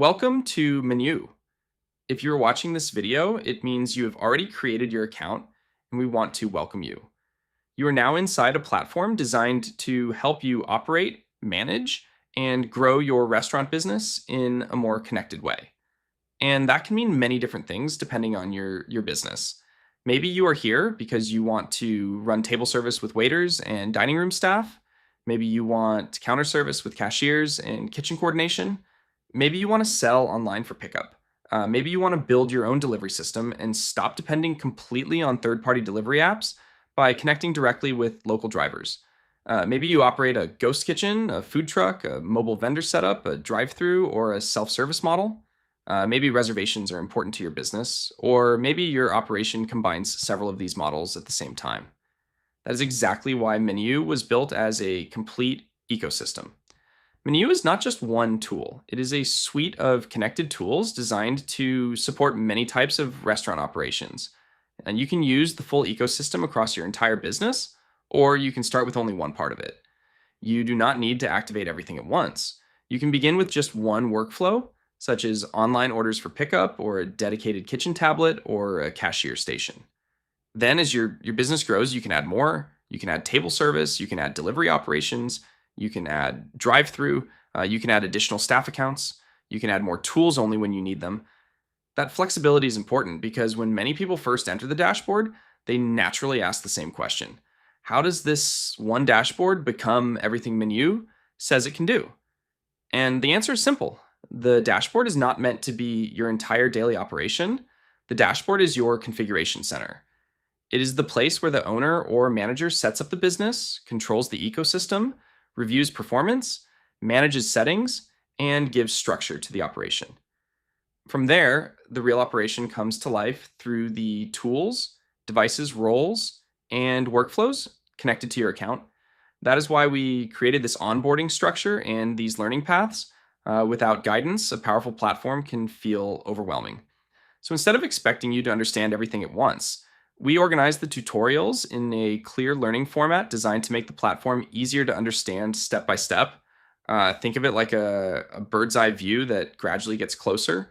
Welcome to Meniuu. If you're watching this video, it means you have already created your account and we want to welcome you. You are now inside a platform designed to help you operate, manage, and grow your restaurant business in a more connected way. And that can mean many different things depending on your business. Maybe you are here because you want to run table service with waiters and dining room staff. Maybe you want counter service with cashiers and kitchen coordination. Maybe you want to sell online for pickup. Maybe you want to build your own delivery system and stop depending completely on third party delivery apps by connecting directly with local drivers. Maybe you operate a ghost kitchen, a food truck, a mobile vendor setup, a drive through, or a self service model. Maybe reservations are important to your business, or maybe your operation combines several of these models at the same time. That is exactly why Meniuu was built as a complete ecosystem. Meniuu is not just one tool, it is a suite of connected tools designed to support many types of restaurant operations. And you can use the full ecosystem across your entire business, or you can start with only one part of it. You do not need to activate everything at once. You can begin with just one workflow, such as online orders for pickup, or a dedicated kitchen tablet, or a cashier station. Then, as your business grows, you can add more. You can add table service, you can add delivery operations, you can add drive-through, you can add additional staff accounts, you can add more tools only when you need them. That flexibility is important because when many people first enter the dashboard, they naturally ask the same question. How does this one dashboard become everything Meniuu says it can do? And the answer is simple. The dashboard is not meant to be your entire daily operation. The dashboard is your configuration center. It is the place where the owner or manager sets up the business, controls the ecosystem, reviews performance, manages settings, and gives structure to the operation. From there, the real operation comes to life through the tools, devices, roles, and workflows connected to your account. That is why we created this onboarding structure and these learning paths. Without guidance, a powerful platform can feel overwhelming. So instead of expecting you to understand everything at once, we organize the tutorials in a clear learning format designed to make the platform easier to understand step by step. Think of it like a bird's eye view that gradually gets closer.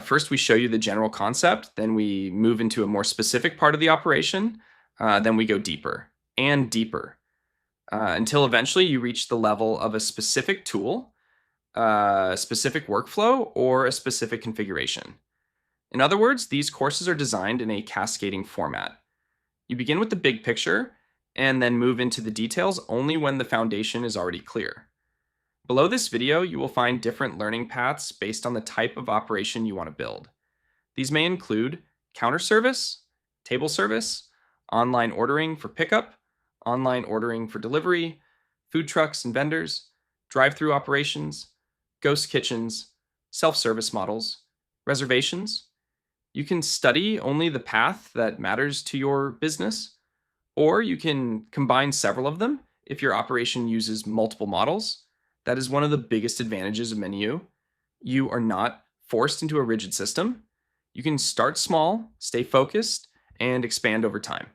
First, we show you the general concept, then we move into a more specific part of the operation, then we go deeper and deeper until eventually you reach the level of a specific tool, a specific workflow, or a specific configuration. In other words, these courses are designed in a cascading format. You begin with the big picture and then move into the details only when the foundation is already clear. Below this video, you will find different learning paths based on the type of operation you want to build. These may include counter service, table service, online ordering for pickup, online ordering for delivery, food trucks and vendors, drive-through operations, ghost kitchens, self-service models, reservations. You can study only the path that matters to your business, or you can combine several of them if your operation uses multiple models. That is one of the biggest advantages of Meniuu. You are not forced into a rigid system. You can start small, stay focused, and expand over time.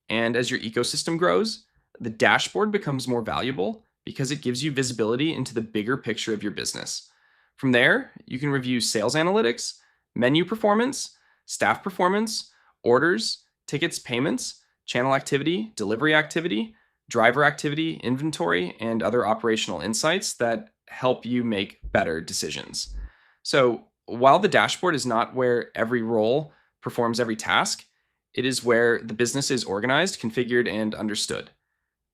And as your ecosystem grows, the dashboard becomes more valuable because it gives you visibility into the bigger picture of your business. From there, you can review sales analytics, menu performance, staff performance, orders, tickets, payments, channel activity, delivery activity, driver activity, inventory, and other operational insights that help you make better decisions. So while the dashboard is not where every role performs every task, it is where the business is organized, configured, and understood.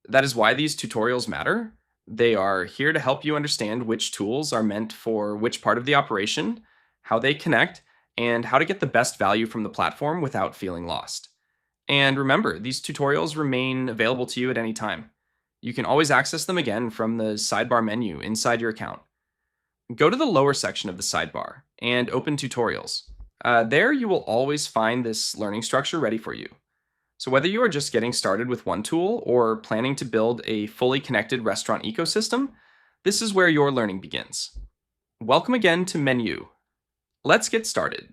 That is why these tutorials matter. They are here to help you understand which tools are meant for which part of the operation, how they connect, and how to get the best value from the platform without feeling lost. And remember, these tutorials remain available to you at any time. You can always access them again from the sidebar menu inside your account. Go to the lower section of the sidebar and open tutorials. There you will always find this learning structure ready for you. So whether you are just getting started with one tool or planning to build a fully connected restaurant ecosystem, this is where your learning begins. Welcome again to Meniuu. Let's get started.